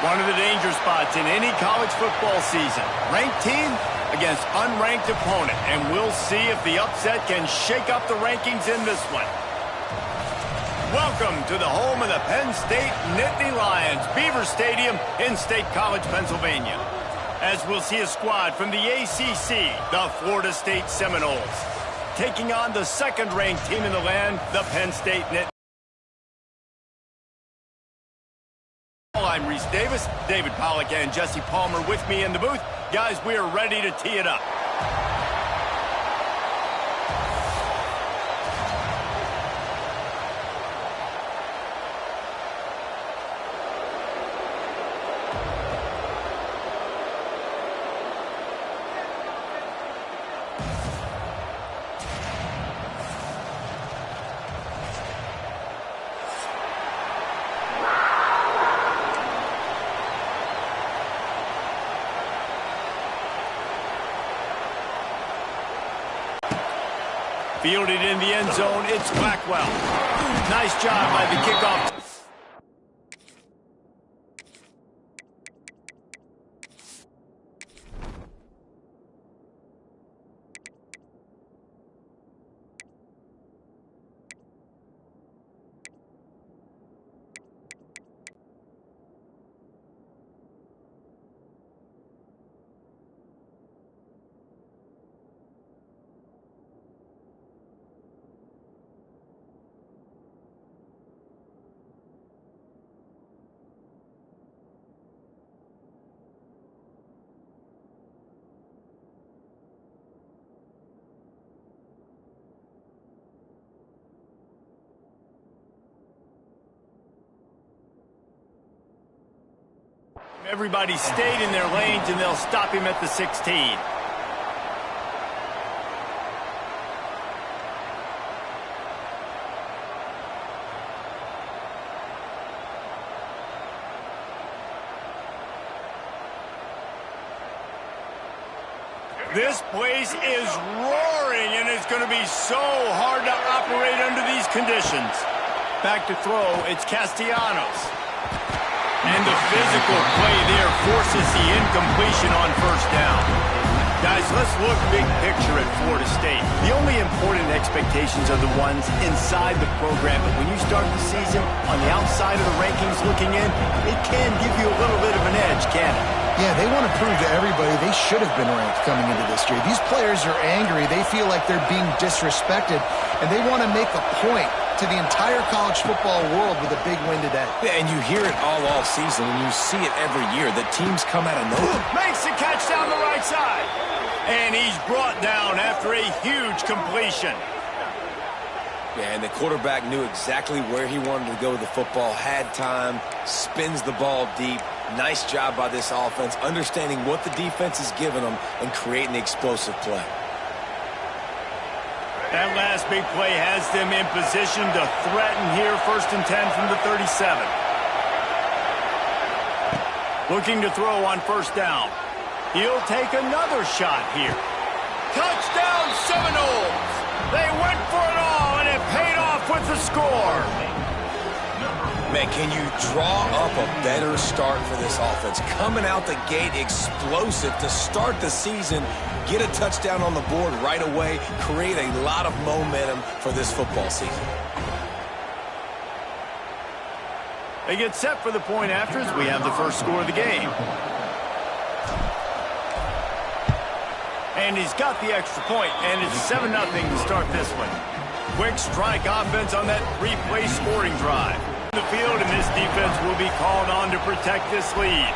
One of the danger spots in any college football season. Ranked team against unranked opponent. And we'll see if the upset can shake up the rankings in this one. Welcome to the home of the Penn State Nittany Lions, Beaver Stadium in State College, Pennsylvania. As we'll see a squad from the ACC, the Florida State Seminoles, taking on the second-ranked team in the land, the Penn State Nittany. I'm Reese Davis, David Pollack, and Jesse Palmer with me in the booth. Guys, we are ready to tee it up. Fielded in the end zone, it's Blackwell. Nice job by the kickoff. Everybody stayed in their lanes, and they'll stop him at the 16. This place is roaring, and it's going to be so hard to operate under these conditions. Back to throw, it's Castellanos. And the physical play there forces the incompletion on first down. Guys, let's look big picture at Florida State. The only important expectations are the ones inside the program, but when you start the season on the outside of the rankings looking in, it can give you a little bit of an edge, can't it? Yeah, they want to prove to everybody they should have been ranked coming into this year. These players are angry. They feel like they're being disrespected, and they want to make a point to the entire college football world with a big win today. Yeah, and you hear it all season, and you see it every year. The teams come out of nowhere. Makes the catch down the right side. And he's brought down after a huge completion. Yeah, and the quarterback knew exactly where he wanted to go with the football, had time, spins the ball deep. Nice job by this offense, understanding what the defense is giving them and creating the explosive play. That last big play has them in position to threaten here, 1st and 10 from the 37. Looking to throw on first down. He'll take another shot here. Touchdown Seminoles! They went for it all, and it paid off with the score. Man, can you draw up a better start for this offense? Coming out the gate explosive to start the season, get a touchdown on the board right away, create a lot of momentum for this football season. They get set for the point after as we have the first score of the game. And he's got the extra point, and it's 7-0 to start this one. Quick strike offense on that 3-play scoring drive. The field, and this defense will be called on to protect this lead.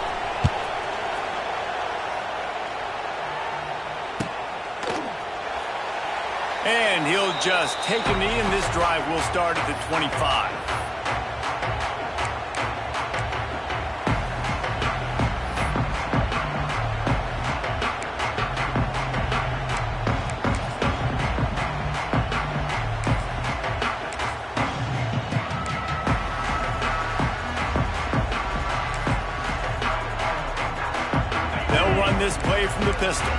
And he'll just take a knee, and this drive will start at the 25. This play from the pistol.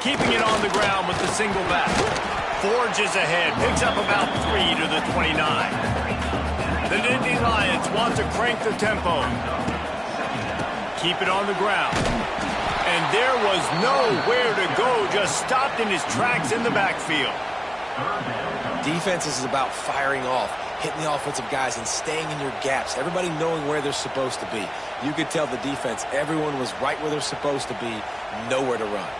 Keeping it on the ground with the single back. Forges ahead, picks up about 3 to the 29. want to crank the tempo. Keep it on the ground. And there was nowhere to go, just stopped in his tracks in the backfield. Defense is about firing off, hitting the offensive guys and staying in your gaps, everybody knowing where they're supposed to be. You could tell the defense, everyone was right where they're supposed to be, nowhere to run.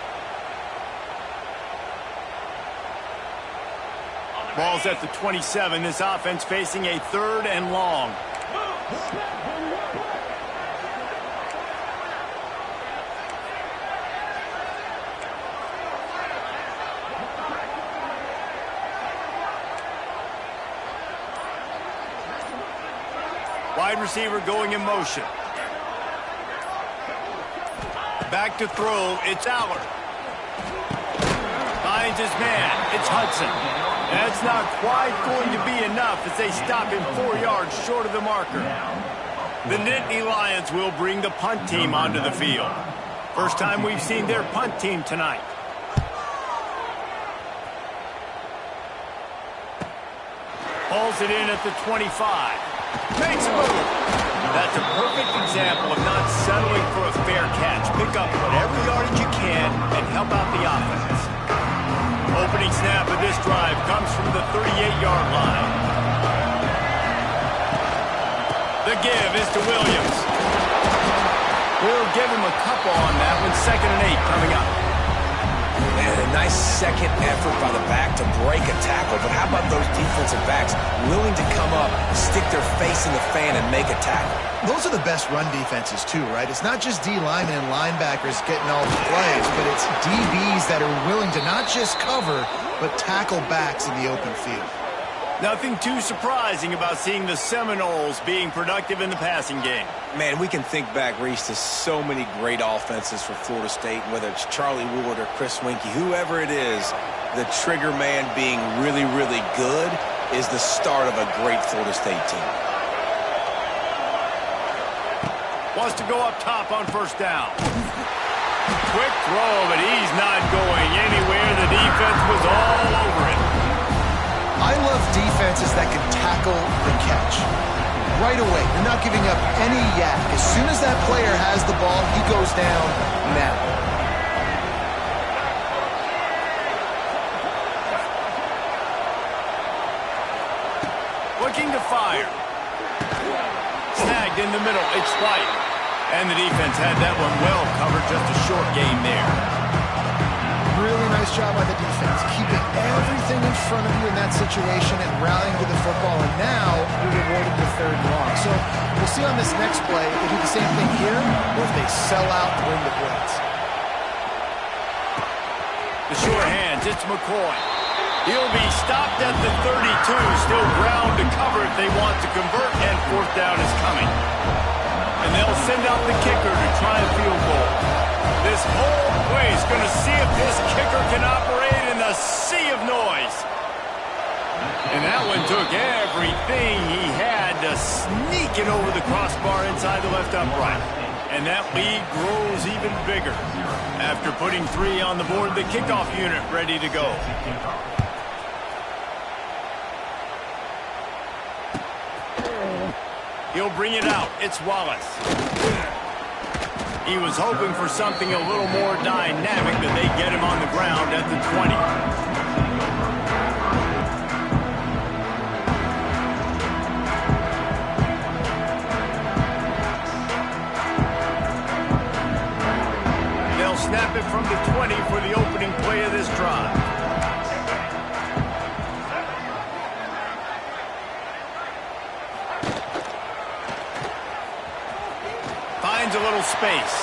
Ball's at the 27. This offense facing a 3rd and long. Wide receiver going in motion. Back to throw. It's Aller. Finds his man. It's Hudson. That's not quite going to be enough as they stop him 4 yards short of the marker. The Nittany Lions will bring the punt team onto the field. First time we've seen their punt team tonight. Pulls it in at the 25. Makes a move. That's a perfect example of not settling for a fair catch. Pick up whatever yardage you can and help out the offense. Opening snap of this drive comes from the 38-yard line. The give is to Williams. We'll give him a couple on that one. 2nd and 8 coming up. And a nice second effort by the back to break a tackle. But how about those defensive backs willing to come up, stick their face in the fan, and make a tackle? Those are the best run defenses, too, right? It's not just D linemen and linebackers getting all the plays, but it's DBs that are willing to not just cover, but tackle backs in the open field. Nothing too surprising about seeing the Seminoles being productive in the passing game. Man, we can think back, Reese, to so many great offenses for Florida State, whether it's Charlie Wood or Chris Winkie, whoever it is, the trigger man being really, really good is the start of a great Florida State team. Wants to go up top on 1st down. Quick throw, but he's not going anywhere. The defense was all over it. I love defenses that can tackle the catch. Right away, you're not giving up any yak. As soon as that player has the ball, he goes down now. Looking to fire. Snagged in the middle. It's White. And the defense had that one well covered. Just a short game there. Really nice job by the defense, keeping everything in front of you in that situation and rallying to the football. And now you're rewarded with 3rd and long. So we'll see on this next play if they do the same thing here or if they sell out and win the blitz. The short hands, it's McCoy. He'll be stopped at the 32, still ground to cover if they want to convert, and 4th down is coming. And they'll send out the kicker to try a field goal. This whole place going to see if this kicker can operate in the sea of noise. And that one took everything he had to sneak it over the crossbar inside the left upright. And that lead grows even bigger. After putting 3 on the board, the kickoff unit ready to go. He'll bring it out. It's Wallace. He was hoping for something a little more dynamic, but they get him on the ground at the 20. They'll snap it from the 20 for the opening play of this drive. Finds a little space.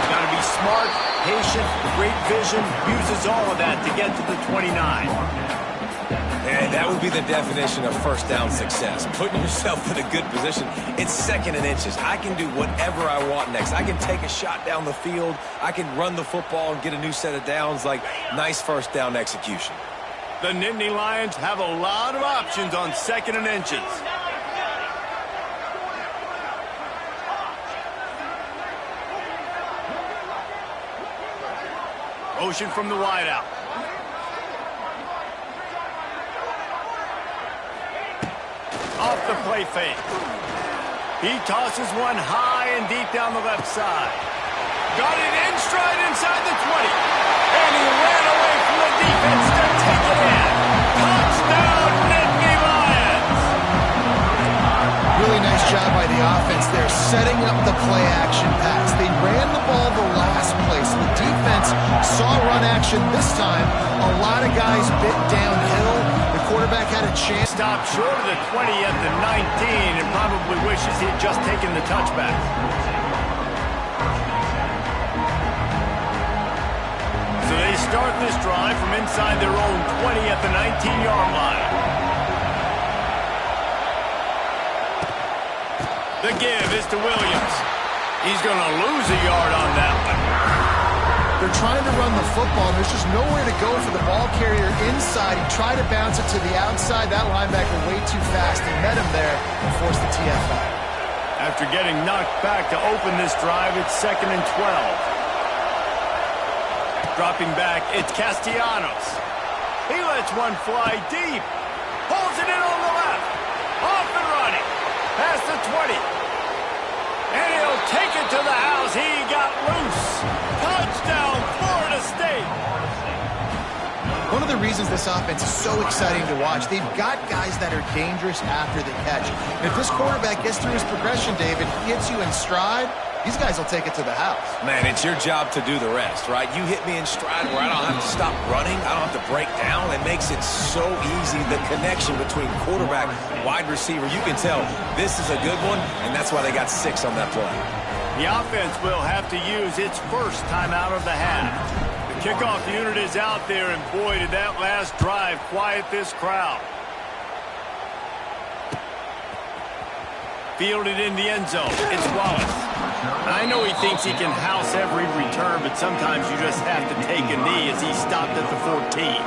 Got to be smart, patient, great vision, uses all of that to get to the 29. And that would be the definition of 1st down success. Putting yourself in a good position. It's 2nd and inches. I can do whatever I want next. I can take a shot down the field. I can run the football and get a new set of downs. Like, nice 1st down execution. The Nittany Lions have a lot of options on 2nd and inches. Motion from the wideout. Off the play fake. He tosses one high and deep down the left side. Got it in stride inside the 20. And he ran away from the defense to take it in. Touchdown, Nittany Lions! Really nice job by the offense there, setting up the play-action pass. They ran the ball the last play, so the defense saw run action this time. A lot of guys bit downhill. The quarterback had a chance. Stopped short of the 20 at the 19 and probably wishes he had just taken the touchback. So they start this drive from inside their own 20 at the 19-yard line. The give is to Williams. He's going to lose a yard on that one. They're trying to run the football. There's just nowhere to go for the ball carrier inside. He tried to bounce it to the outside. That linebacker way too fast. He met him there and forced the TFL. After getting knocked back to open this drive, it's 2nd and 12. Dropping back, it's Castellanos. He lets one fly deep. Pulls it in on the left. Off and running. Past the 20. And he'll take it to the house. He got loose. Touchdown, Florida State. One of the reasons this offense is so exciting to watch, they've got guys that are dangerous after the catch. And if this quarterback gets through his progression, David, hits you in stride, these guys will take it to the house. Man, it's your job to do the rest, right? You hit me in stride where I don't have to stop running. I don't have to break down. It makes it so easy, the connection between quarterback, wide receiver. You can tell this is a good one, and that's why they got 6 on that play. The offense will have to use its first time out of the half. The kickoff unit is out there, and boy, did that last drive quiet this crowd. Fielded in the end zone. It's Wallace. I know he thinks he can house every return, but sometimes you just have to take a knee as he stopped at the 14.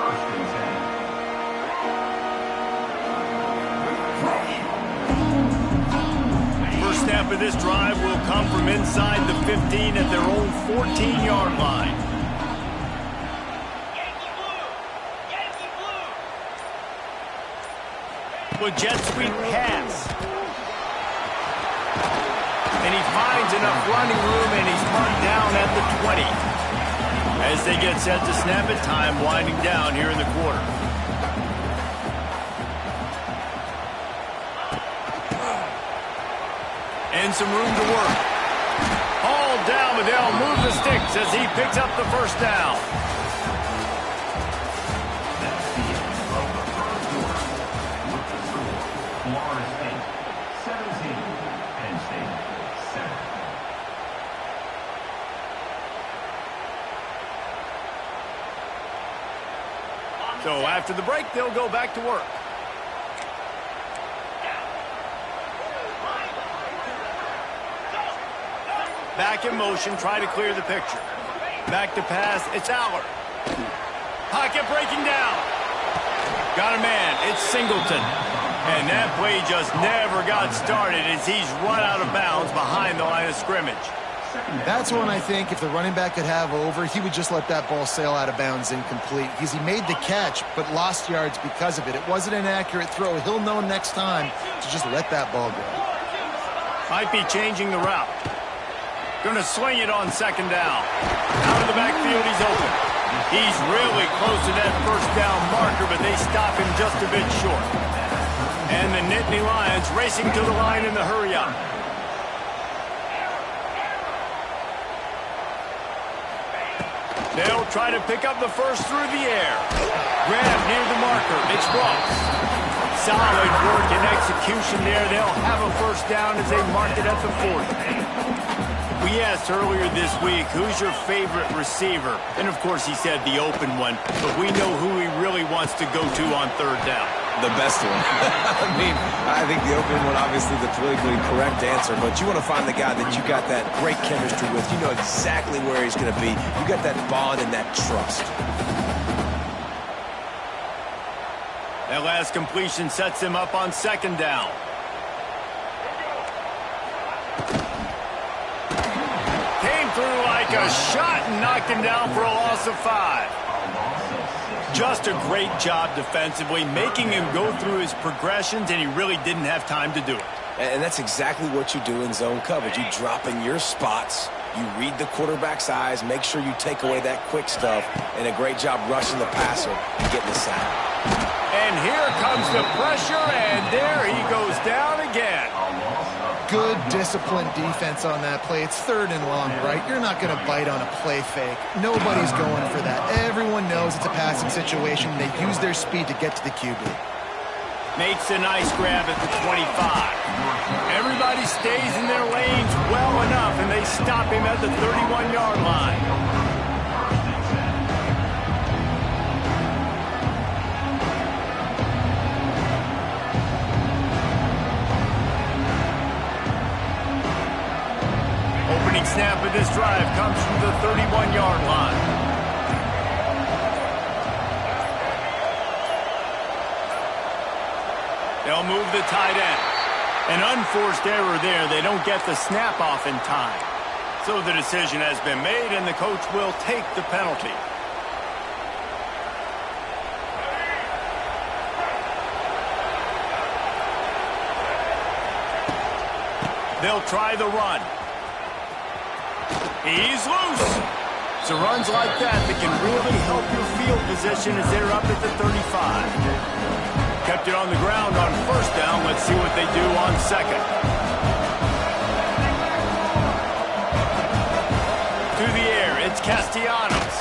First snap of this drive will come from inside the 15 at their own 14-yard line. With jet sweep pass. And he finds enough running room, and he's marked down at the 20. As they get set to snap it, time winding down here in the quarter. And some room to work. Hauled down, but they'll move the sticks as he picks up the first down. So after the break, they'll go back to work. Back in motion, try to clear the picture. Back to pass, it's Aller. Pocket breaking down. Got a man, it's Singleton. And that play just never got started as he's run out of bounds behind the line of scrimmage. That's one I think if the running back could have over, he would just let that ball sail out of bounds incomplete. Because he made the catch, but lost yards because of it. It wasn't an accurate throw. He'll know next time to just let that ball go. Might be changing the route. Gonna swing it on 2nd down. Out of the backfield, he's open. He's really close to that first down marker, but they stop him just a bit short. And the Nittany Lions racing to the line in the hurry-up. They'll try to pick up the first through the air. Grab near the marker. It's Ross. Solid work and execution there. They'll have a first down as they mark it at the 40. We asked earlier this week, who's your favorite receiver? And, of course, he said the open one. But we know who he really wants to go to on 3rd down. The best one. I mean, I think the open one, obviously the politically correct answer, but you want to find the guy that you got that great chemistry with. You know exactly where he's going to be. You got that bond and that trust. That last completion sets him up on 2nd down. Came through like a shot and knocked him down for a loss of 5. Just a great job defensively, making him go through his progressions, and he really didn't have time to do it. And that's exactly what you do in zone coverage. You drop in your spots, you read the quarterback's eyes, make sure you take away that quick stuff, and a great job rushing the passer and getting the sack. And here comes the pressure, and there he goes down again. Good, disciplined defense on that play. It's 3rd and long, right? You're not going to bite on a play fake. Nobody's going for that. Everyone knows it's a passing situation. They use their speed to get to the QB. Makes a nice grab at the 25. Everybody stays in their lanes well enough, and they stop him at the 31-yard line. Opening snap of this drive comes from the 31-yard line. They'll move the tight end. An unforced error there. They don't get the snap off in time. So the decision has been made, and the coach will take the penalty. They'll try the run. He's loose. So runs like that can really help your field position as they're up at the 35. Kept it on the ground on 1st down. Let's see what they do on 2nd. Through the air, it's Castellanos.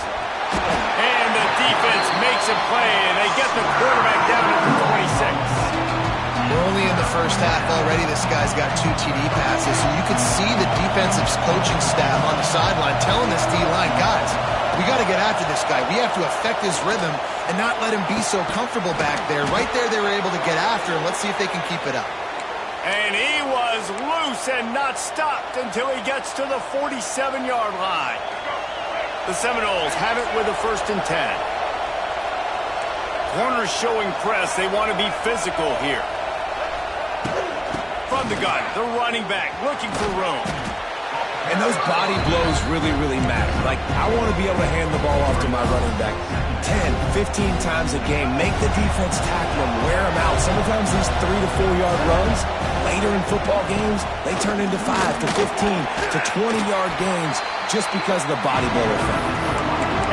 And the defense makes a play, and they get the quarterback down at the 26. We're only in the first half already. This guy's got 2 TD passes, so you can see the defensive coaching staff on the sideline telling this D-line, guys, we got to get after this guy. We have to affect his rhythm and not let him be so comfortable back there. Right there, they were able to get after him. Let's see if they can keep it up. And he was loose and not stopped until he gets to the 47-yard line. The Seminoles have it with a 1st and 10. Corners showing press. They want to be physical here. From the gun, the running back looking for room. And those body blows really, really matter. Like, I want to be able to hand the ball off to my running back 10, 15 times a game. Make the defense tackle him, wear him out. Sometimes these 3 to 4 yard runs, later in football games, they turn into 5 to 15 to 20-yard gains just because of the body blow effect.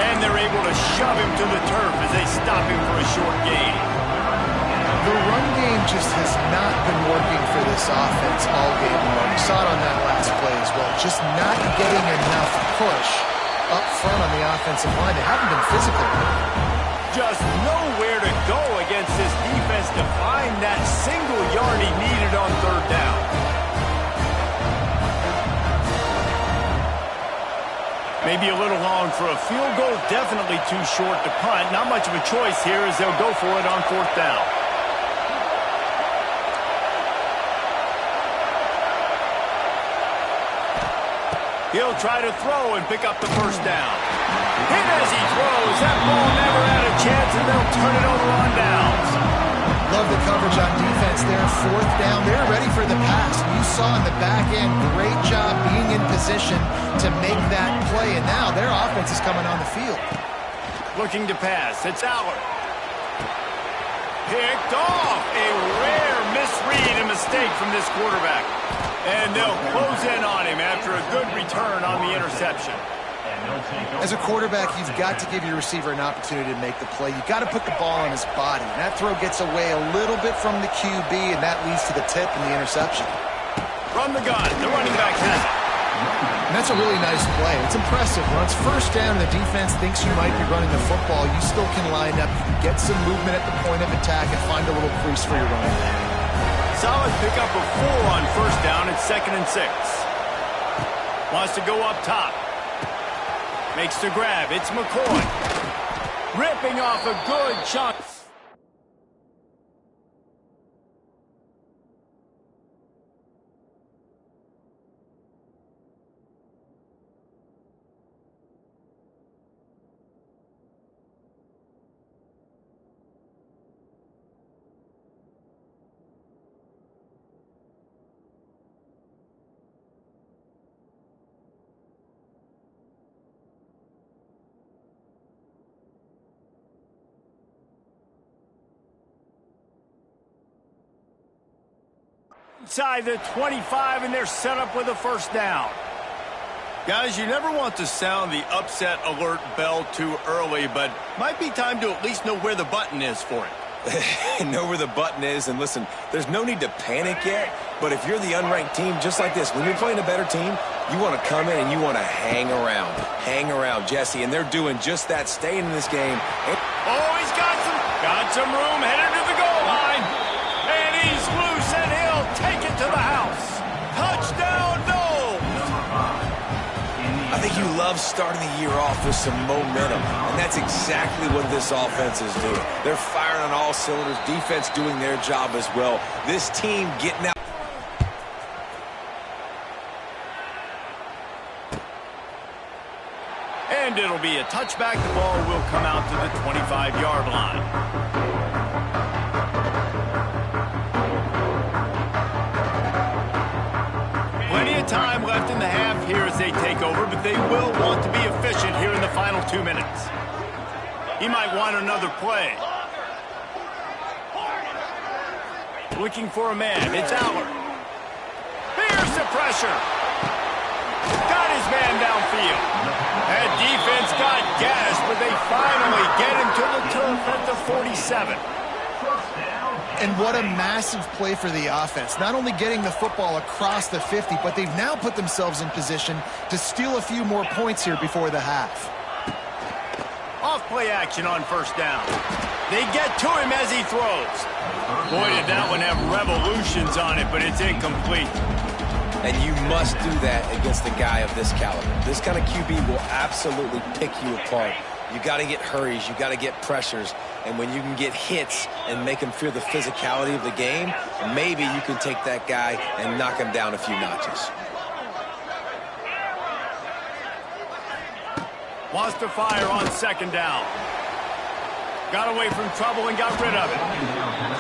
And they're able to shove him to the turf as they stop him for a short gain. The run game just has not been working for this offense all game long. We saw it on that last play as well. Just not getting enough push up front on the offensive line. They haven't been physical. Just nowhere to go against this defense to find that single yard he needed on 3rd down. Maybe a little long for a field goal. Definitely too short to punt. Not much of a choice here as they'll go for it on 4th down. He'll try to throw and pick up the 1st down. Hit as he throws. That ball never had a chance, and they'll turn it over on downs. Love the coverage on defense there. 4th down. They're ready for the pass. You saw in the back end, great job being in position to make that play. And now their offense is coming on the field. Looking to pass. It's Allard. Picked off. A rare misread and mistake from this quarterback. And they'll close in on him after a good return on the interception. As a quarterback, you've got to give your receiver an opportunity to make the play. You've got to put the ball on his body. And that throw gets away a little bit from the QB, and that leads to the tip and the interception. From the gun, the running back has it. And that's a really nice play. It's impressive. Once 1st down, the defense thinks you might be running the football. You still can line up, get some movement at the point of attack, and find a little crease for your running back. Solid pickup of 4 on 1st down. It's 2nd and 6. Wants to go up top. Makes the grab. It's McCoy. Ripping off a good chunk. inside the 25, and they're set up with a first down. Guys, you never want to sound the upset alert bell too early, but might be time to at least know where the button is for it. Know where the button is, and listen, there's no need to panic yet, but if you're the unranked team, just like this, when you're playing a better team, you want to come in and you want to hang around, Jesse, and they're doing just that, staying in this game. Oh, he's got some room, headed to the goal line, and he's loose, and he'll take it to the house. Touchdown, no! I think you love starting the year off with some momentum, and that's exactly what this offense is doing. They're firing on all cylinders, defense doing their job as well. This team getting out. And it'll be a touchback. The ball will come out to the 25-yard line. Plenty of time left in the half here as they take over, but they will want to be efficient here in the final 2 minutes. He might want another play. Looking for a man. It's Allard. Here's the pressure. Got his man downfield. That defense got gas, but they finally get him to the turf at the 47. And what a massive play for the offense. Not only getting the football across the 50, but they've now put themselves in position to steal a few more points here before the half. Off play action on first down. They get to him as he throws. Boy, did that one have revolutions on it, but it's incomplete. And you must do that against a guy of this caliber. This kind of QB will absolutely pick you apart. You got to get hurries, you got to get pressures, and when you can get hits and make him feel the physicality of the game, maybe you can take that guy and knock him down a few notches. Wants to fire on second down. Got away from trouble and got rid of it.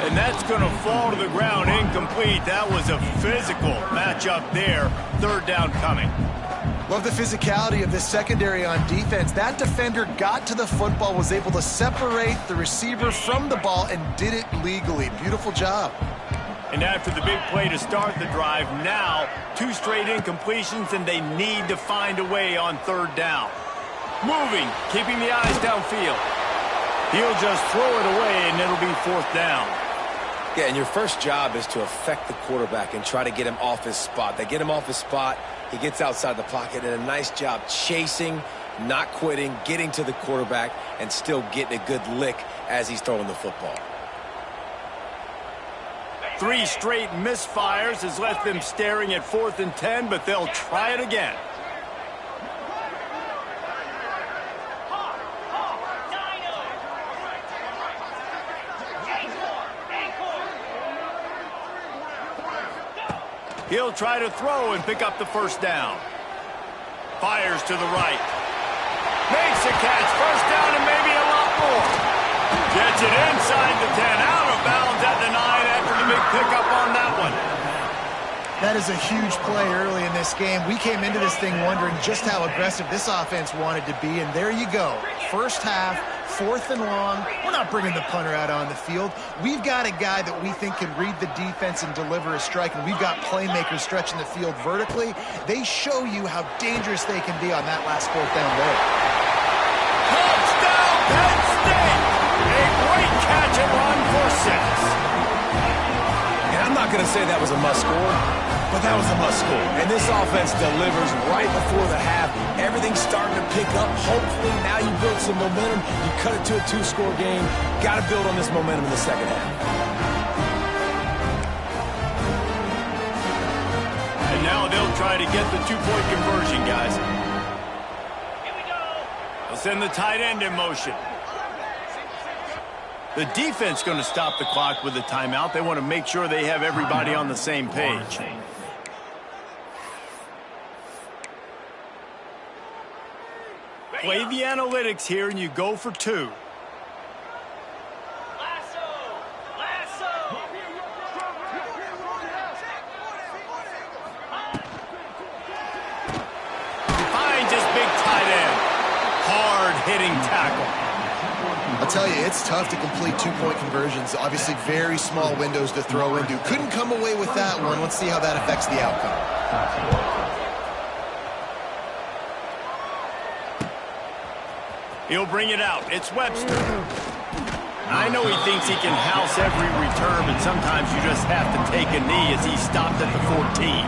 And that's going to fall to the ground incomplete. That was a physical matchup there. Third down coming. Love the physicality of this secondary on defense. That defender got to the football, was able to separate the receiver from the ball, and did it legally. Beautiful job. And after the big play to start the drive, now 2 straight incompletions, and they need to find a way on third down. Moving, keeping the eyes downfield. He'll just throw it away, and it'll be fourth down. Yeah, and your first job is to affect the quarterback and try to get him off his spot. They get him off his spot, he gets outside the pocket, and a nice job chasing, not quitting, getting to the quarterback, and still getting a good lick as he's throwing the football. 3 straight misfires has left them staring at 4th and 10, but they'll try it again. He'll try to throw and pick up the first down. Fires to the right. Makes a catch. First down and maybe a lot more. Gets it inside the 10. Out of bounds at the 9 after the big pickup on that one. That is a huge play early in this game. We came into this thing wondering just how aggressive this offense wanted to be, and there you go. First half, 4th and long. We're not bringing the punter out on the field. We've got a guy that we think can read the defense and deliver a strike, and we've got playmakers stretching the field vertically. They show you how dangerous they can be on that last 4th down there. Touchdown, Penn State! A great catch and run for 6. And I'm not going to say that was a must-score, but that was a must-score. And this offense delivers right before the half. Everything's starting to pick up. Hopefully now you build some momentum. You cut it to a 2-score game. Got to build on this momentum in the second half. And now they'll try to get the 2-point conversion, guys. Here we go. They'll send the tight end in motion. The defense going to stop the clock with a timeout. They want to make sure they have everybody on the same page. Play the analytics here, and you go for 2. Finds his big tight end. Hard-hitting tackle. I'll tell you, it's tough to complete two-point conversions. Obviously, very small windows to throw into. Couldn't come away with that one. Let's see how that affects the outcome. He'll bring it out. It's Webster. I know he thinks he can house every return, but sometimes you just have to take a knee as he stopped at the 14.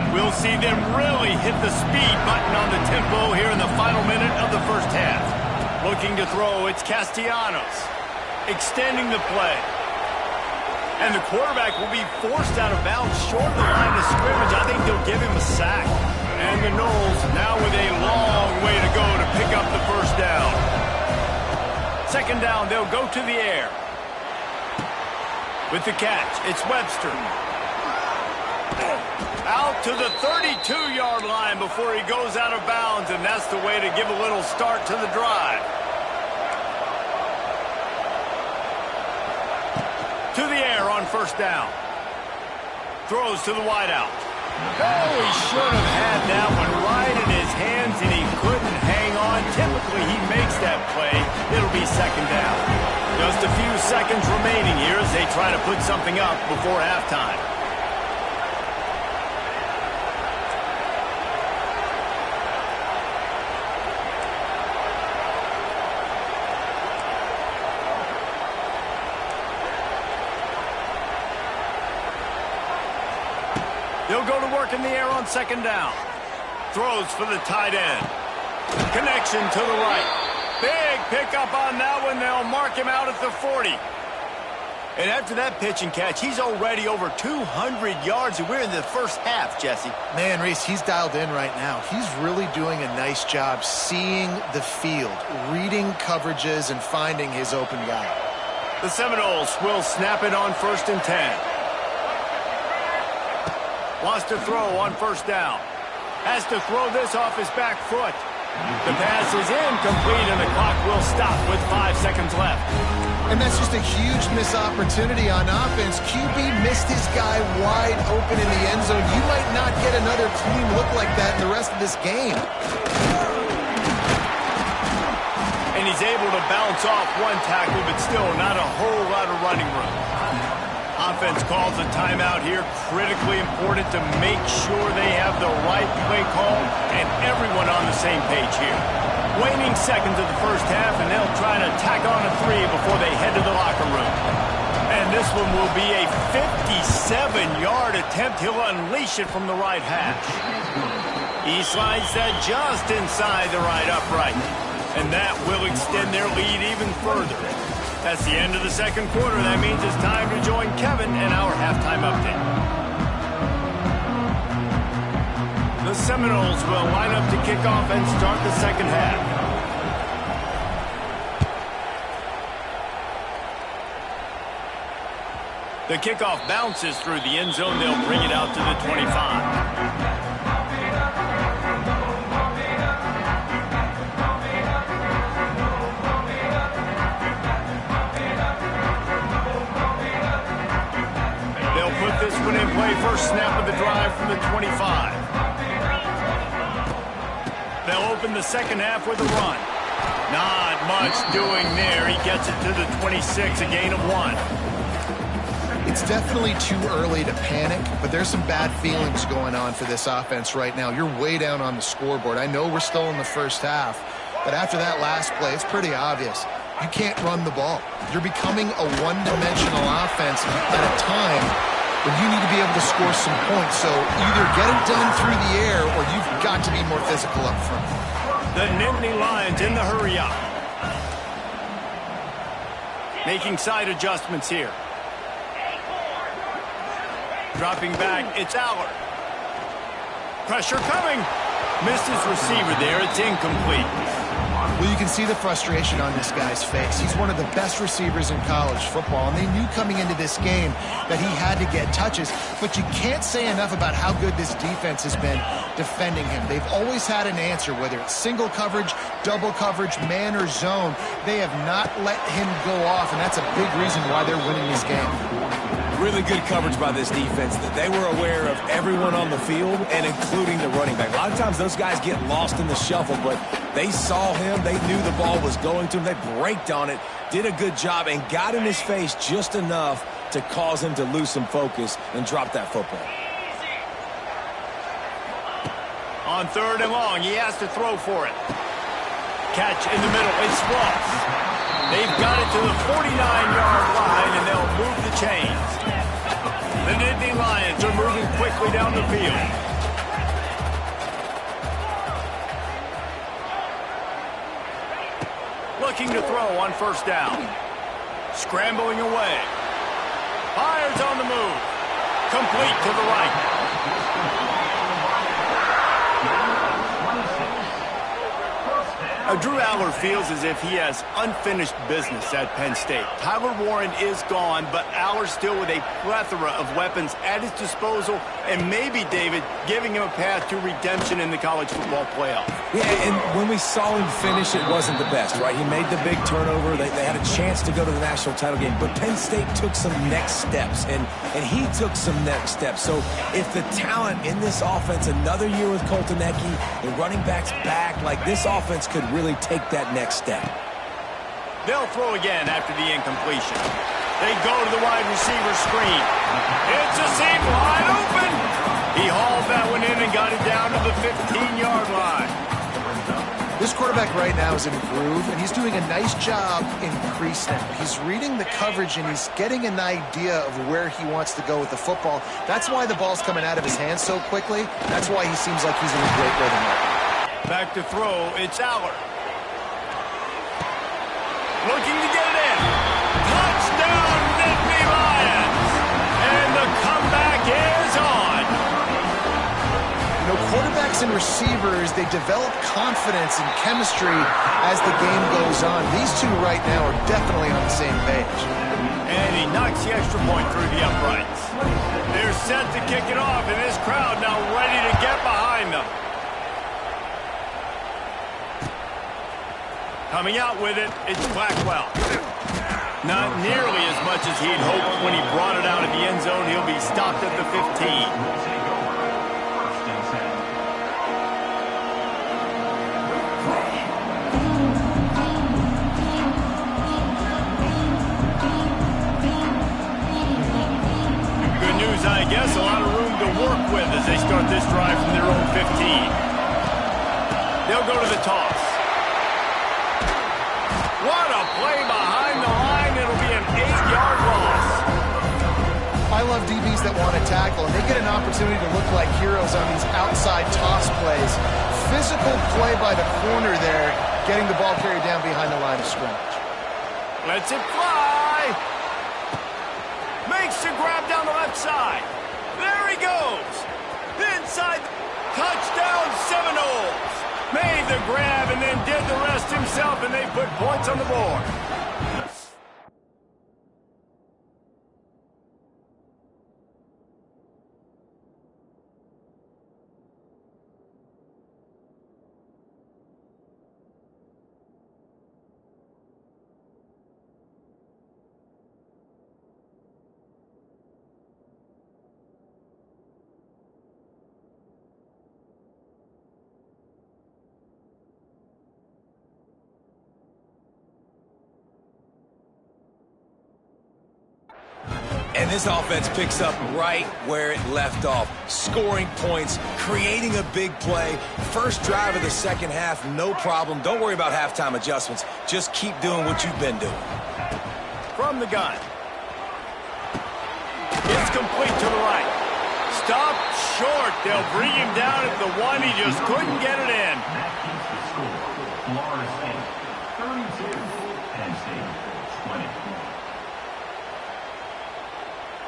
We'll see them really hit the speed button on the tempo here in the final minute of the first half. Looking to throw, it's Castellanos. Extending the play. And the quarterback will be forced out of bounds short of the line of scrimmage. I think they'll give him a sack. And the Noles now with a long way to go to pick up the first down. Second down, they'll go to the air. With the catch, it's Webster. Out to the 32-yard line before he goes out of bounds, and that's the way to give a little start to the drive. To the air on first down. Throws to the wideout. Oh, he should have had that one right in his hands, and he couldn't hang on. Typically, he makes that play. It'll be second down. Just a few seconds remaining here as they try to put something up before halftime. They'll go to work in the air on second down. Throws for the tight end. Connection to the right. Big pickup on that one. They'll mark him out at the 40. And after that pitch and catch, he's already over 200 yards, and we're in the first half, Jesse. Man, Reese, he's dialed in right now. He's really doing a nice job seeing the field, reading coverages, and finding his open guy. The Seminoles will snap it on 1st and 10. Wants to throw on first down. Has to throw this off his back foot. The pass is incomplete, and the clock will stop with 5 seconds left. And that's just a huge missed opportunity on offense. QB missed his guy wide open in the end zone. You might not get another clean look like that in the rest of this game. And he's able to bounce off one tackle, but still not a whole lot of running room. Offense calls a timeout here. Critically important to make sure they have the right play call and everyone on the same page here. Waning seconds of the first half, and they'll try to tack on a 3 before they head to the locker room. And this one will be a 57-yard attempt. He'll unleash it from the right hash. He slides that just inside the right upright. And that will extend their lead even further. That's the end of the second quarter. That means it's time to join Kevin in our halftime update. The Seminoles will line up to kick off and start the second half. The kickoff bounces through the end zone. They'll bring it out to the 25. This one in play, first snap of the drive from the 25. They'll open the second half with a run. Not much doing there. He gets it to the 26, a gain of 1. It's definitely too early to panic, but there's some bad feelings going on for this offense right now. You're way down on the scoreboard. I know we're still in the first half, but after that last play, it's pretty obvious. You can't run the ball. You're becoming a one-dimensional offense at a time when you need to be able to score some points. So either get it done through the air or you've got to be more physical up front. The Nittany Lions in the hurry-up. Making side adjustments here. Dropping back, it's Allard. Pressure coming. Missed his receiver there, it's incomplete. Well, you can see the frustration on this guy's face. He's one of the best receivers in college football, and they knew coming into this game that he had to get touches, but you can't say enough about how good this defense has been defending him. They've always had an answer, whether it's single coverage, double coverage, man or zone. They have not let him go off, and that's a big reason why they're winning this game. Really good coverage by this defense. That they were aware of everyone on the field, and including the running back. A lot of times those guys get lost in the shuffle, but they saw him. They knew the ball was going to him. They braked on it, did a good job, and got in his face just enough to cause him to lose some focus and drop that football. On 3rd and long, he has to throw for it. Catch in the middle. It's Ross. They've got it to the 49-yard line, and they'll move the chains. The Nittany Lions are moving quickly down the field. Looking to throw on 1st down. Scrambling away. Fires on the move. Complete to the right. Drew Aller feels as if he has unfinished business at Penn State. Tyler Warren is gone, but Aller still with a plethora of weapons at his disposal, and maybe, David, giving him a path to redemption in the college football playoff. Yeah, and when we saw him finish, it wasn't the best, right? He made the big turnover. They had a chance to go to the national title game, but Penn State took some next steps, and he took some next steps. So if the talent in this offense, another year with Colton Ecke, the running backs back, like this offense could really take that next step. They'll throw again after the incompletion. They go to the wide receiver screen. It's a seam wide open. He hauled that one in and got it down to the 15-yard line. This quarterback right now is in a groove, and he's doing a nice job in pre-snap. He's reading the coverage, and he's getting an idea of where he wants to go with the football. That's why the ball's coming out of his hands so quickly. That's why he seems like he's in a great rhythm right now. Back to throw, it's Aller. Looking to get it in. Touchdown, Nittany Lions! And the comeback is on. You know, quarterbacks and receivers, they develop confidence and chemistry as the game goes on. These two right now are definitely on the same page. And he knocks the extra point through the uprights. They're set to kick it off, and this crowd now ready to get behind them. Coming out with it, it's Blackwell. Not nearly as much as he'd hoped when he brought it out of the end zone. He'll be stopped at the 15. Good news, I guess. A lot of room to work with as they start this drive from their own 15. They'll go to the toss. What a play behind the line. It'll be an 8-yard loss. I love DBs that want to tackle, and they get an opportunity to look like heroes on these outside toss plays. Physical play by the corner there, getting the ball carried down behind the line of scrimmage. Lets it fly. Makes the grab down the left side. There he goes. Inside. Touchdown, Seminoles. Made the grab and then did the rest himself, and they put points on the board. And this offense picks up right where it left off. Scoring points, creating a big play. First drive of the second half, no problem. Don't worry about halftime adjustments. Just keep doing what you've been doing. From the gun. It's complete to the right. Stopped short. They'll bring him down at the 1. He just couldn't get it in. Florida State, 32. Penn State, 20.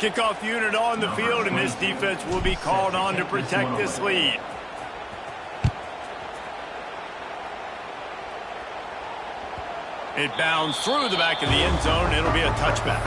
Kickoff unit on the field, and this defense will be called on to protect this lead. It bounds through the back of the end zone. It'll be a touchback.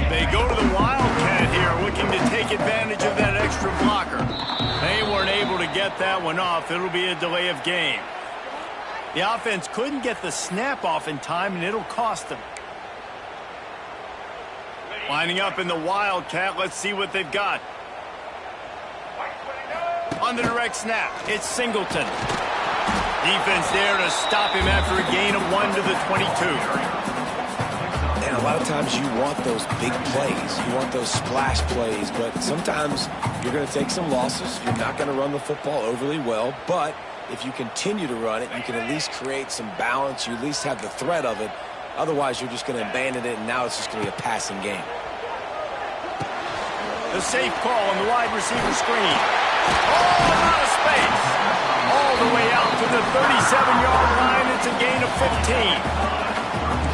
They go to the Wildcat here, looking to take advantage of that extra blocker. They weren't able to get that one off. It'll be a delay of game. The offense couldn't get the snap off in time, and it'll cost them. Lining up in the Wildcat. Let's see what they've got. On the direct snap, it's Singleton. Defense there to stop him after a gain of 1 to the 22. And a lot of times you want those big plays. You want those splash plays, but sometimes you're going to take some losses. You're not going to run the football overly well, but if you continue to run it, you can at least create some balance. You at least have the threat of it. Otherwise, you're just going to abandon it, and now it's just going to be a passing game. The safe call on the wide receiver screen. Oh, out of space. All the way out to the 37-yard line. It's a gain of 15.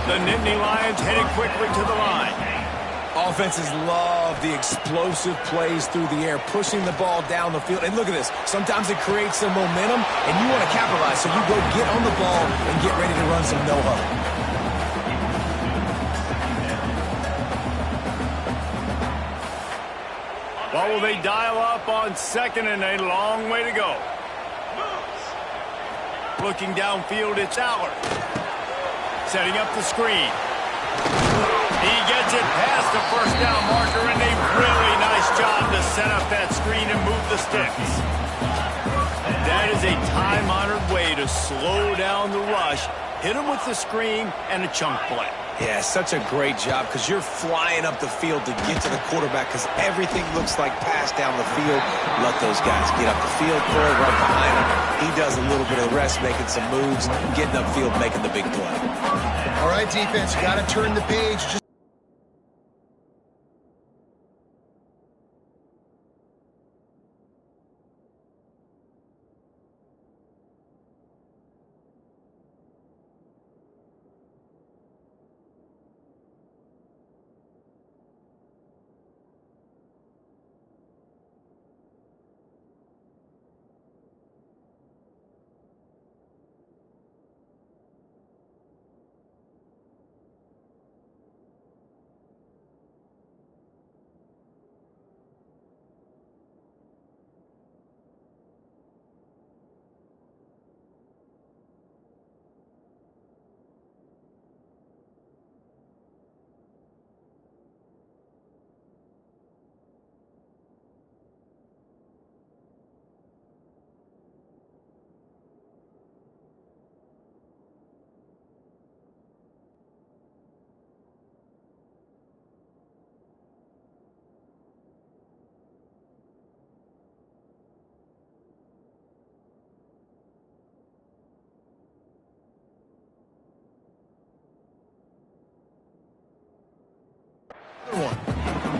The Nittany Lions headed quickly to the line. Offenses love the explosive plays through the air, pushing the ball down the field. And look at this. Sometimes it creates some momentum, and you want to capitalize. So you go get on the ball and get ready to run some no-huddle. What will they dial up on second and a long way to go? Looking downfield, it's Allard. Setting up the screen. He gets it past the first down marker, and a really nice job to set up that screen and move the sticks. That is a time-honored way to slow down the rush, hit him with the screen, and a chunk play. Yeah, such a great job because you're flying up the field to get to the quarterback because everything looks like pass down the field. Let those guys get up the field, throw it right behind him. He does a little bit of the rest, making some moves, getting upfield, making the big play. All right, defense, you got to turn the page.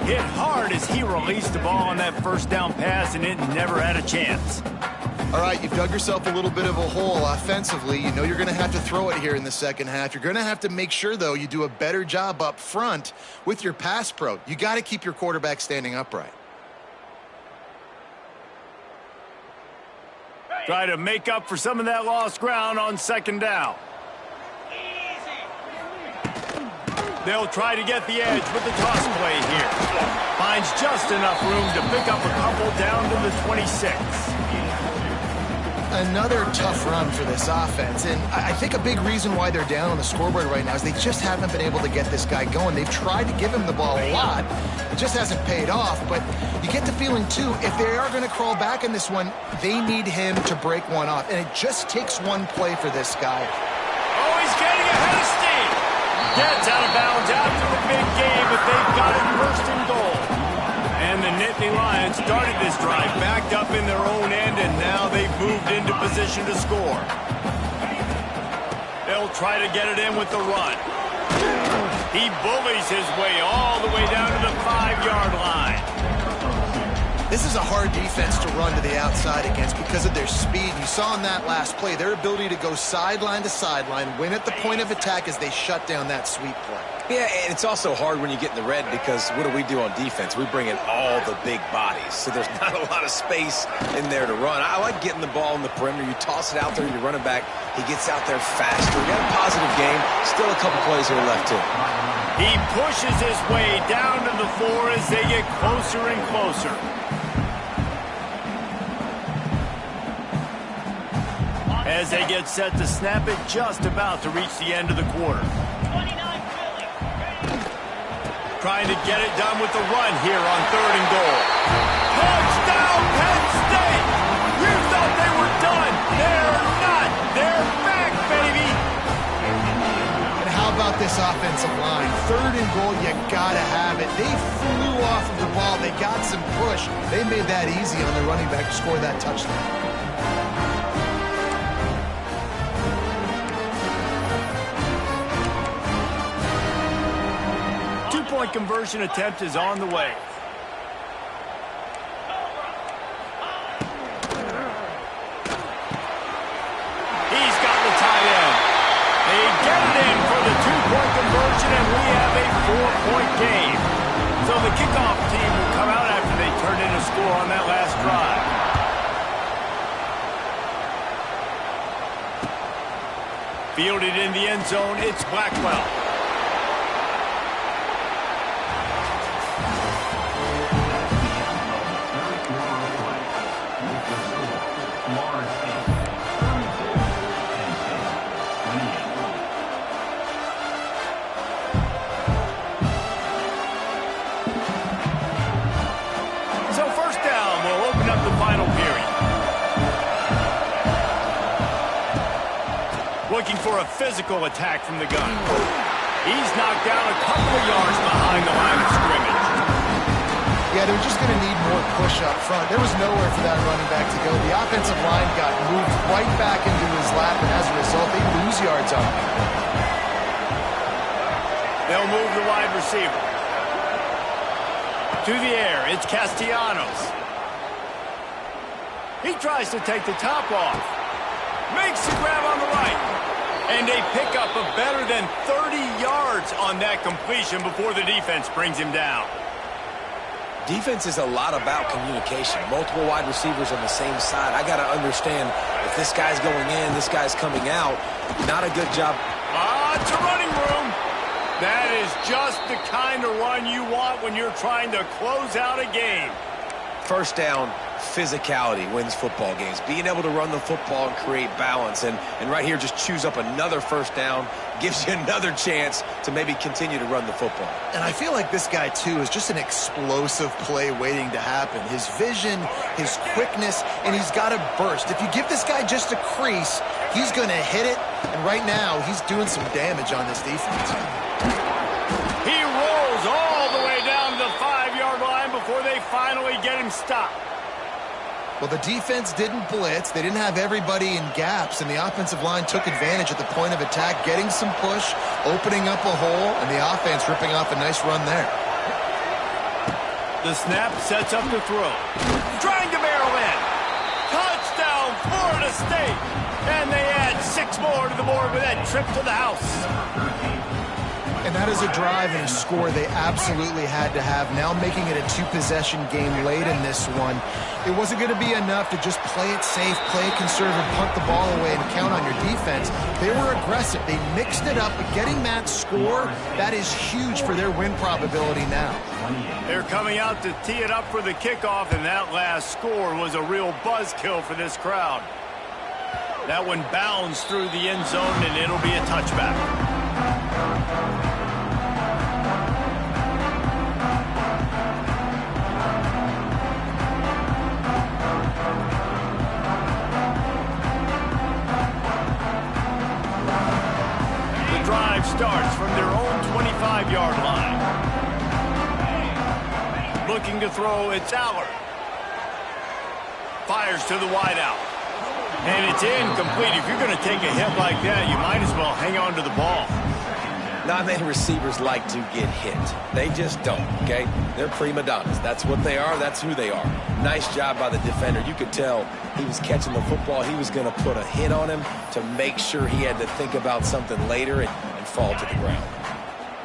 Hit hard as he released the ball on that first down pass, and it never had a chance. All right, you've dug yourself a little bit of a hole offensively. You know you're going to have to throw it here in the second half. You're going to have to make sure, though, you do a better job up front with your pass pro. You got to keep your quarterback standing upright. Try to make up for some of that lost ground on second down. They'll try to get the edge with the toss play here. Finds just enough room to pick up a couple down to the 26. Another tough run for this offense, and I think a big reason why they're down on the scoreboard right now is they just haven't been able to get this guy going. They've tried to give him the ball a lot. It just hasn't paid off, but you get the feeling, too, if they are going to crawl back in this one, they need him to break one off, and it just takes one play for this guy. Oh, he's getting ahead of steam. Gets out of bounds after the big game, but they've got it first and goal. And the Nittany Lions started this drive backed up in their own end, and now they've moved into position to score. They'll try to get it in with the run. He bullies his way all the way down to the 5-yard line. This is a hard defense to run to the outside against because of their speed. You saw in that last play, their ability to go sideline to sideline, win at the point of attack as they shut down that sweep play. Yeah, and it's also hard when you get in the red because what do we do on defense? We bring in all the big bodies, so there's not a lot of space in there to run. I like getting the ball in the perimeter. You toss it out there, your running back, he gets out there faster. We got a positive game. Still a couple plays here left, too. He pushes his way down to the floor as they get closer and closer. As they get set to snap it, just about to reach the end of the quarter. Trying to get it done with the run here on 3rd and goal. Touchdown, Penn State! You thought they were done. They're not. They're back, baby. And how about this offensive line? 3rd and goal, you gotta have it. They flew off of the ball. They got some push. They made that easy on the running back to score that touchdown. Two-point conversion attempt is on the way. He's got the tight end. They get it in for the 2-point conversion, and we have a 4-point game. So the kickoff team will come out after they turn in a score on that last drive. Fielded in the end zone, it's Blackwell. Looking for a physical attack from the gun. He's knocked down a couple of yards behind the line of scrimmage. Yeah, they're just going to need more push up front. There was nowhere for that running back to go. The offensive line got moved right back into his lap, and as a result, they lose yards on him. They'll move the wide receiver. To the air, it's Castellanos. He tries to take the top off. Makes the grab on the right. And they pick up a better than 30 yards on that completion before the defense brings him down. Defense is a lot about communication. Multiple wide receivers on the same side. I got to understand if this guy's going in, this guy's coming out. Not a good job. It's a running room. That is just the kind of run you want when you're trying to close out a game. First down, physicality wins football games. Being able to run the football and create balance. And right here, just choose up another first down, gives you another chance to maybe continue to run the football. And I feel like this guy, too, is just an explosive play waiting to happen. His vision, his quickness, and he's got a burst. If you give this guy just a crease, he's going to hit it. And right now, he's doing some damage on this defense. He rolls all the way down to the 5-yard line before they finally get him stopped. Well, the defense didn't blitz. They didn't have everybody in gaps, and the offensive line took advantage at the point of attack, getting some push, opening up a hole, and the offense ripping off a nice run there. The snap sets up the throw. Trying to barrel in. Touchdown, Florida State. And they add 6 more to the board with that trip to the house. And that is a drive and a score they absolutely had to have. Now making it a 2-possession game late in this one. It wasn't going to be enough to just play it safe, play it conservative, punt the ball away, and count on your defense. They were aggressive. They mixed it up, but getting that score, that is huge for their win probability now. They're coming out to tee it up for the kickoff, and that last score was a real buzzkill for this crowd. That one bounds through the end zone, and it'll be a touchback. The drive starts from their own 25-yard line. Looking to throw, it's Allard. Fires to the wideout. And it's incomplete. If you're going to take a hit like that, you might as well hang on to the ball. Not many receivers like to get hit. They just don't, okay? They're prima donnas. That's what they are. That's who they are. Nice job by the defender. You could tell he was catching the football. He was going to put a hit on him to make sure he had to think about something later and fall to the ground.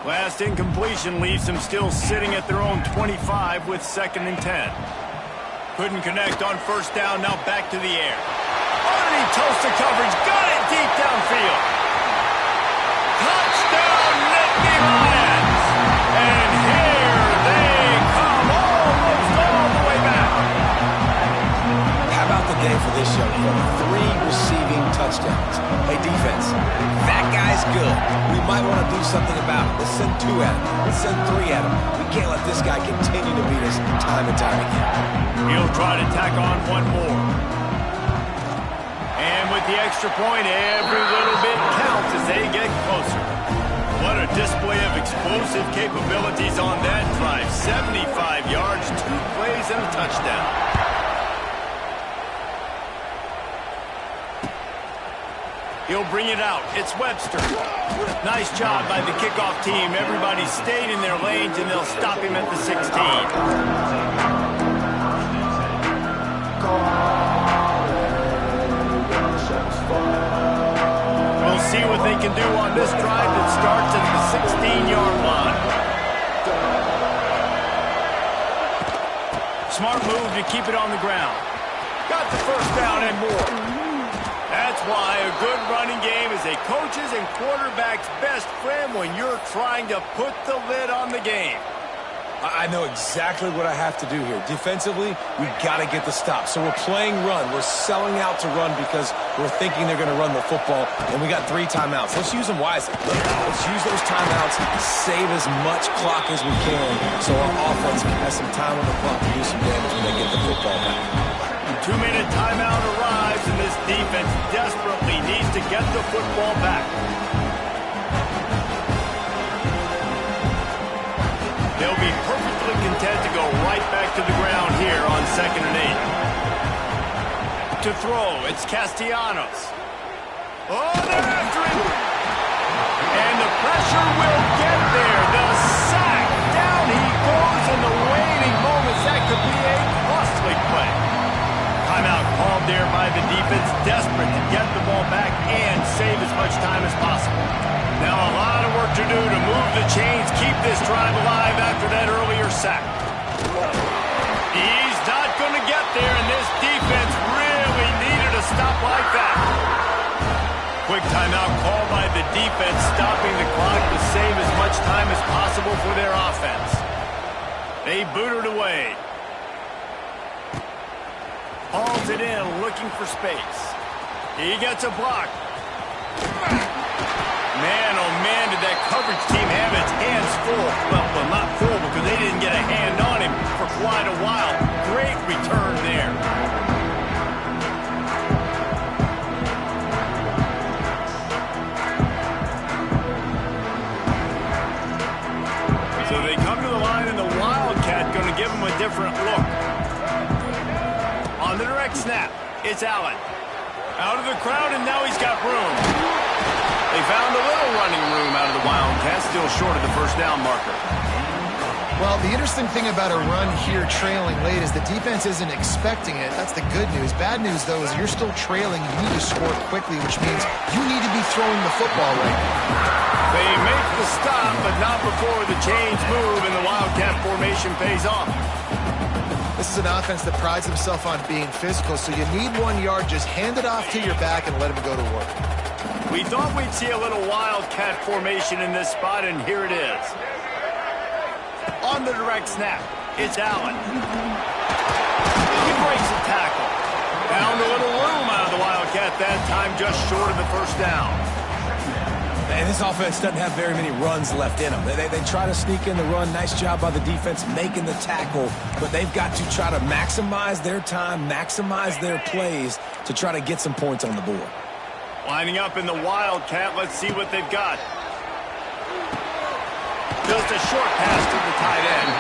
Last incompletion leaves them still sitting at their own 25 with 2nd and 10. Couldn't connect on first down. Now back to the air. Underneath toasted coverage. Got it deep downfield. Touchdown, Nittany Lions! And here they come almost all the way back. How about the day for this young fella? 3 receiving touchdowns. Hey, defense, that guy's good. We might want to do something about it. Let's send 2 at him. Let's send 3 at him. We can't let this guy continue to beat us time and time again. He'll try to tack on one more. And with the extra point, every little bit counts as they get closer. What a display of explosive capabilities on that drive. 75 yards, 2 plays, and a touchdown. He'll bring it out. It's Webster. Nice job by the kickoff team. Everybody stayed in their lanes, and they'll stop him at the 16. We'll see what they can do on this drive that starts at the 16-yard line. Smart move to keep it on the ground. Got the first down and more. That's why a good running game is a coach's and quarterback's best friend when you're trying to put the lid on the game. I know exactly what I have to do here. Defensively, we've got to get the stop. So we're playing run. We're selling out to run because we're thinking they're going to run the football, and we got 3 timeouts. Let's use them wisely. Let's use those timeouts, save as much clock as we can so our offense has some time on the clock to do some damage when they get the football back. 2-minute timeout arrives, and this defense desperately needs to get the football back. They'll be perfectly content to go right back to the ground here on 2nd and 8. To throw, it's Castellanos. Oh, they're after him! And the pressure will get there. The sack. Down he goes in the waning moments. That could be a costly play. Timeout called there by the defense, desperate to get the ball back and save as much time as possible. Now a lot of work to do to move the chains, keep this drive alive after that earlier sack. He's not going to get there, and this defense really needed a stop like that. Quick timeout call by the defense, stopping the clock to save as much time as possible for their offense. They boot it away. Hauls it in, looking for space. He gets a block. Man, oh man, did that coverage team have its hands full. Well, not full because they didn't get a hand on him for quite a while. Great return there. So they come to the line, and the Wildcat going to give them a different look. On the direct snap, it's Allen. Out of the crowd, and now he's got room. They found a little running room out of the Wildcats, still short of the first down marker. Well, the interesting thing about a run here trailing late is the defense isn't expecting it. That's the good news. Bad news, though, is you're still trailing. You need to score quickly, which means you need to be throwing the football right now. They make the stop, but not before the chains move and the Wildcat formation pays off. This is an offense that prides himself on being physical, so you need 1 yard. Just hand it off to your back and let him go to work. We thought we'd see a little Wildcat formation in this spot, and here it is. On the direct snap, it's Allen. He breaks a tackle. Found a little room out of the Wildcat that time, just short of the first down. And this offense doesn't have very many runs left in them. They try to sneak in the run. Nice job by the defense making the tackle, but they've got to try to maximize their time, maximize their plays to try to get some points on the board. Lining up in the Wildcat, let's see what they've got. Just a short pass to the tight end.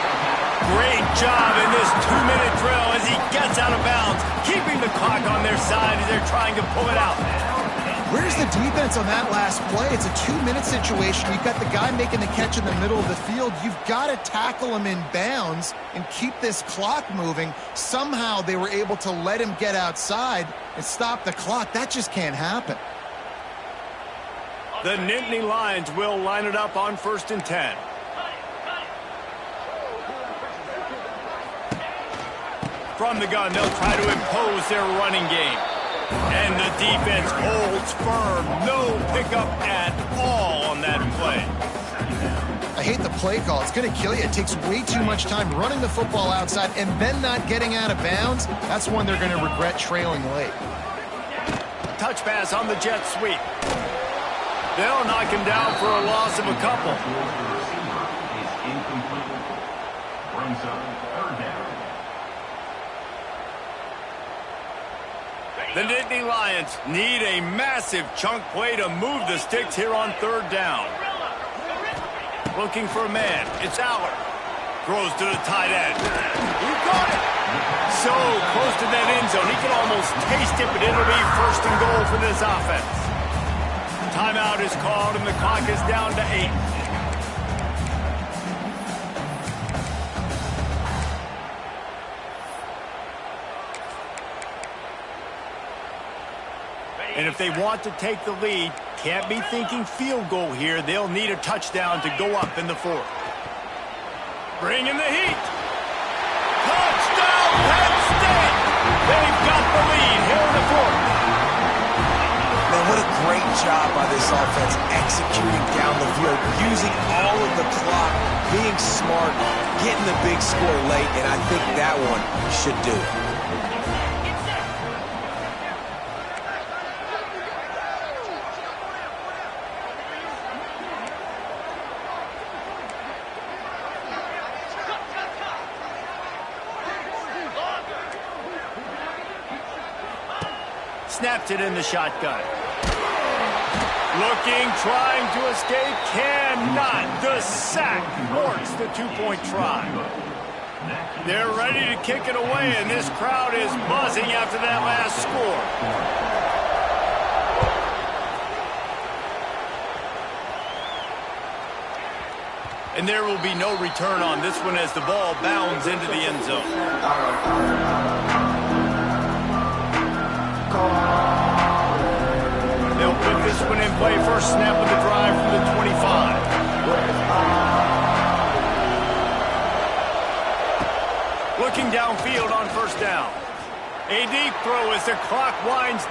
Great job in this 2-minute drill as he gets out of bounds, keeping the clock on their side as they're trying to pull it out. Where's Here's the defense on that last play. It's a 2-minute situation. You've got the guy making the catch in the middle of the field. You've got to tackle him in bounds and keep this clock moving. Somehow they were able to let him get outside and stop the clock. That just can't happen. The Nittany Lions will line it up on 1st and 10. From the gun, they'll try to impose their running game. And the defense holds firm. No pickup at all on that play. I hate the play call. It's going to kill you. It takes way too much time running the football outside and then not getting out of bounds. That's when they're going to regret trailing late. Touch pass on the jet sweep. They'll knock him down for a loss of a couple. Brings up 3rd down. The Nittany Lions need a massive chunk play to move the sticks here on 3rd down. Looking for a man. It's Aller. Throws to the tight end. He got it. So close to that end zone. He can almost taste it, but it'll be 1st and goal for this offense. Timeout is called, and the clock is down to 8. And if they want to take the lead, can't be thinking field goal here. They'll need a touchdown to go up in the 4th. Bring in the heat. Touchdown, Penn State! They've got the lead here in the 4th. Man, what a great job by this offense executing down the field, using all of the clock, being smart, getting the big score late, and I think that one should do it. Snapped it in the shotgun. Looking, trying to escape, cannot. The sack thwarts the 2-point try. They're ready to kick it away, and this crowd is buzzing after that last score. And there will be no return on this one as the ball bounds into the end zone. They'll put this one in play. First snap of the drive from the 25. Looking downfield on 1st down. A deep throw as the clock winds